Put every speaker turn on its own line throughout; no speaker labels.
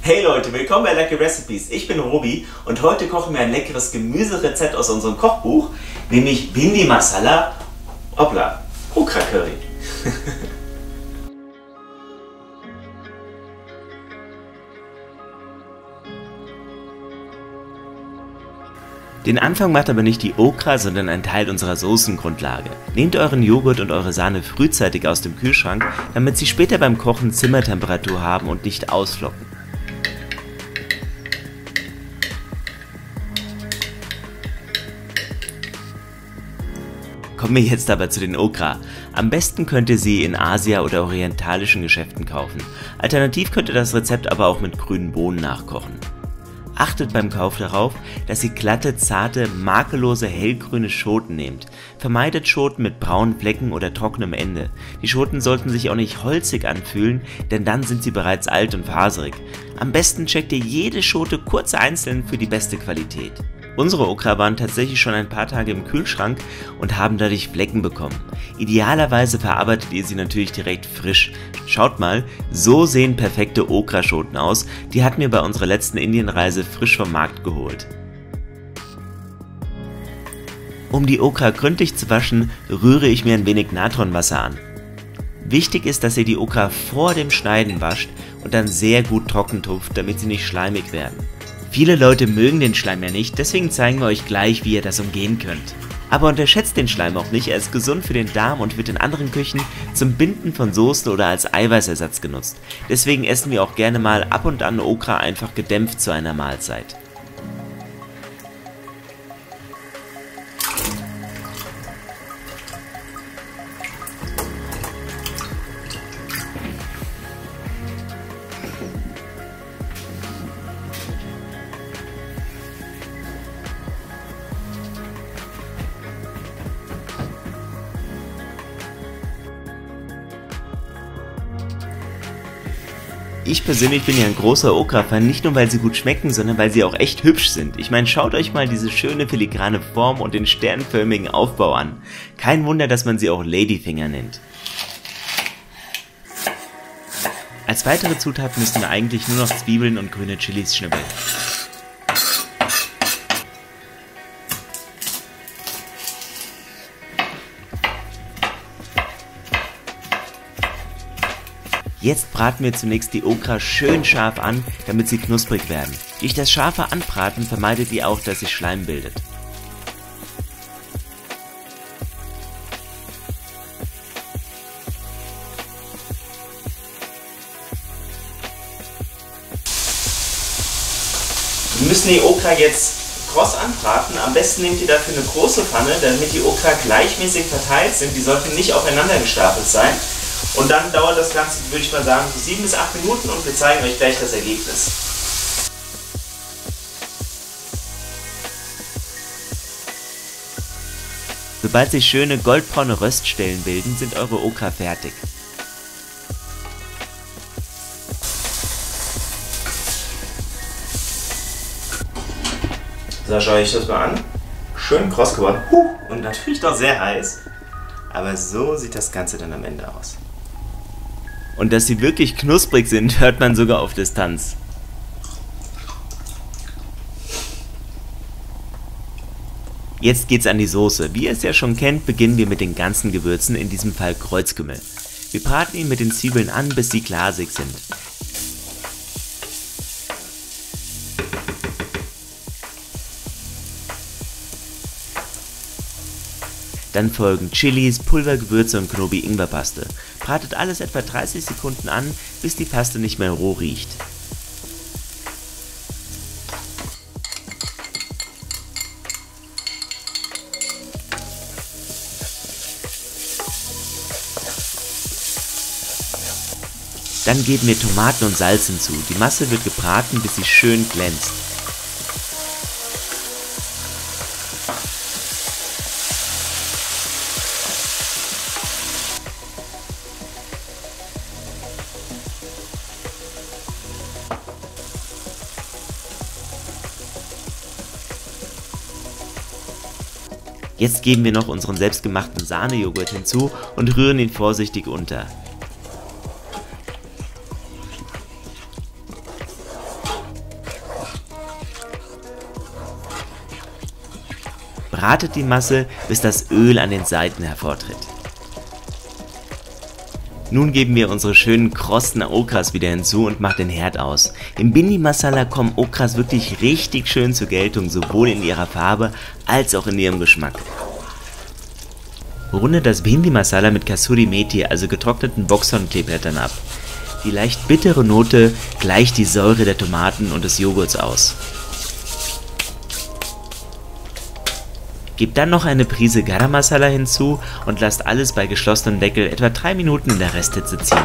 Hey Leute, willkommen bei Lucky Recipes. Ich bin Robi und heute kochen wir ein leckeres Gemüserezept aus unserem Kochbuch, nämlich Bhindi Masala, Okra Curry. Den Anfang macht aber nicht die Okra, sondern ein Teil unserer Soßengrundlage. Nehmt euren Joghurt und eure Sahne frühzeitig aus dem Kühlschrank, damit sie später beim Kochen Zimmertemperatur haben und nicht ausflocken. Kommen wir jetzt aber zu den Okra. Am besten könnt ihr sie in Asia- oder orientalischen Geschäften kaufen. Alternativ könnt ihr das Rezept aber auch mit grünen Bohnen nachkochen. Achtet beim Kauf darauf, dass ihr glatte, zarte, makellose, hellgrüne Schoten nehmt. Vermeidet Schoten mit braunen Flecken oder trockenem Ende. Die Schoten sollten sich auch nicht holzig anfühlen, denn dann sind sie bereits alt und faserig. Am besten checkt ihr jede Schote kurz einzeln für die beste Qualität. Unsere Okra waren tatsächlich schon ein paar Tage im Kühlschrank und haben dadurch Flecken bekommen. Idealerweise verarbeitet ihr sie natürlich direkt frisch. Schaut mal, so sehen perfekte Okraschoten aus. Die hatten wir bei unserer letzten Indienreise frisch vom Markt geholt. Um die Okra gründlich zu waschen, rühre ich mir ein wenig Natronwasser an. Wichtig ist, dass ihr die Okra vor dem Schneiden wascht und dann sehr gut trocken tupft, damit sie nicht schleimig werden. Viele Leute mögen den Schleim ja nicht, deswegen zeigen wir euch gleich, wie ihr das umgehen könnt. Aber unterschätzt den Schleim auch nicht, er ist gesund für den Darm und wird in anderen Küchen zum Binden von Soßen oder als Eiweißersatz genutzt. Deswegen essen wir auch gerne mal ab und an Okra einfach gedämpft zu einer Mahlzeit. Ich persönlich bin ja ein großer Okra-Fan, nicht nur weil sie gut schmecken, sondern weil sie auch echt hübsch sind. Ich meine, schaut euch mal diese schöne filigrane Form und den sternförmigen Aufbau an. Kein Wunder, dass man sie auch Ladyfinger nennt. Als weitere Zutat müssten wir eigentlich nur noch Zwiebeln und grüne Chilis schnippeln. Jetzt braten wir zunächst die Okra schön scharf an, damit sie knusprig werden. Durch das scharfe Anbraten vermeidet ihr auch, dass sich Schleim bildet. Wir müssen die Okra jetzt kross anbraten. Am besten nehmt ihr dafür eine große Pfanne, damit die Okra gleichmäßig verteilt sind. Die sollten nicht aufeinander gestapelt sein. Und dann dauert das Ganze, würde ich mal sagen, so 7 bis 8 Minuten und wir zeigen euch gleich das Ergebnis. Sobald sich schöne goldbraune Röststellen bilden, sind eure Okra fertig. So, schaue ich das mal an. Schön kross geworden. Und natürlich doch sehr heiß. Aber so sieht das Ganze dann am Ende aus. Und dass sie wirklich knusprig sind, hört man sogar auf Distanz. Jetzt geht's an die Soße. Wie ihr es ja schon kennt, beginnen wir mit den ganzen Gewürzen, in diesem Fall Kreuzkümmel. Wir braten ihn mit den Zwiebeln an, bis sie glasig sind. Dann folgen Chilis, Pulvergewürze und Knobi-Ingwerpaste. Bratet alles etwa 30 Sekunden an, bis die Paste nicht mehr roh riecht. Dann geben wir Tomaten und Salz hinzu. Die Masse wird gebraten, bis sie schön glänzt. Jetzt geben wir noch unseren selbstgemachten Sahnejoghurt hinzu und rühren ihn vorsichtig unter. Bratet die Masse, bis das Öl an den Seiten hervortritt. Nun geben wir unsere schönen krosten Okras wieder hinzu und machen den Herd aus. Im Bhindi Masala kommen Okras wirklich richtig schön zur Geltung, sowohl in ihrer Farbe als auch in ihrem Geschmack. Runde das Bhindi Masala mit Kasuri Methi, also getrockneten Boxhornkleeblättern ab. Die leicht bittere Note gleicht die Säure der Tomaten und des Joghurts aus. Gebt dann noch eine Prise Garam Masala hinzu und lasst alles bei geschlossenem Deckel etwa 3 Minuten in der Resthitze ziehen.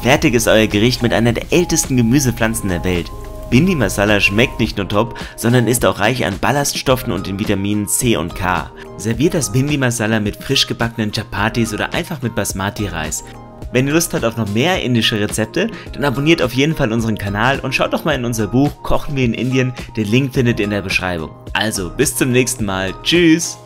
Fertig ist euer Gericht mit einer der ältesten Gemüsepflanzen der Welt. Bhindi Masala schmeckt nicht nur top, sondern ist auch reich an Ballaststoffen und den Vitaminen C und K. Serviert das Bhindi Masala mit frisch gebackenen Chapatis oder einfach mit Basmati-Reis. Wenn ihr Lust habt auf noch mehr indische Rezepte, dann abonniert auf jeden Fall unseren Kanal und schaut doch mal in unser Buch Kochen wir in Indien, den Link findet ihr in der Beschreibung. Also, bis zum nächsten Mal, tschüss!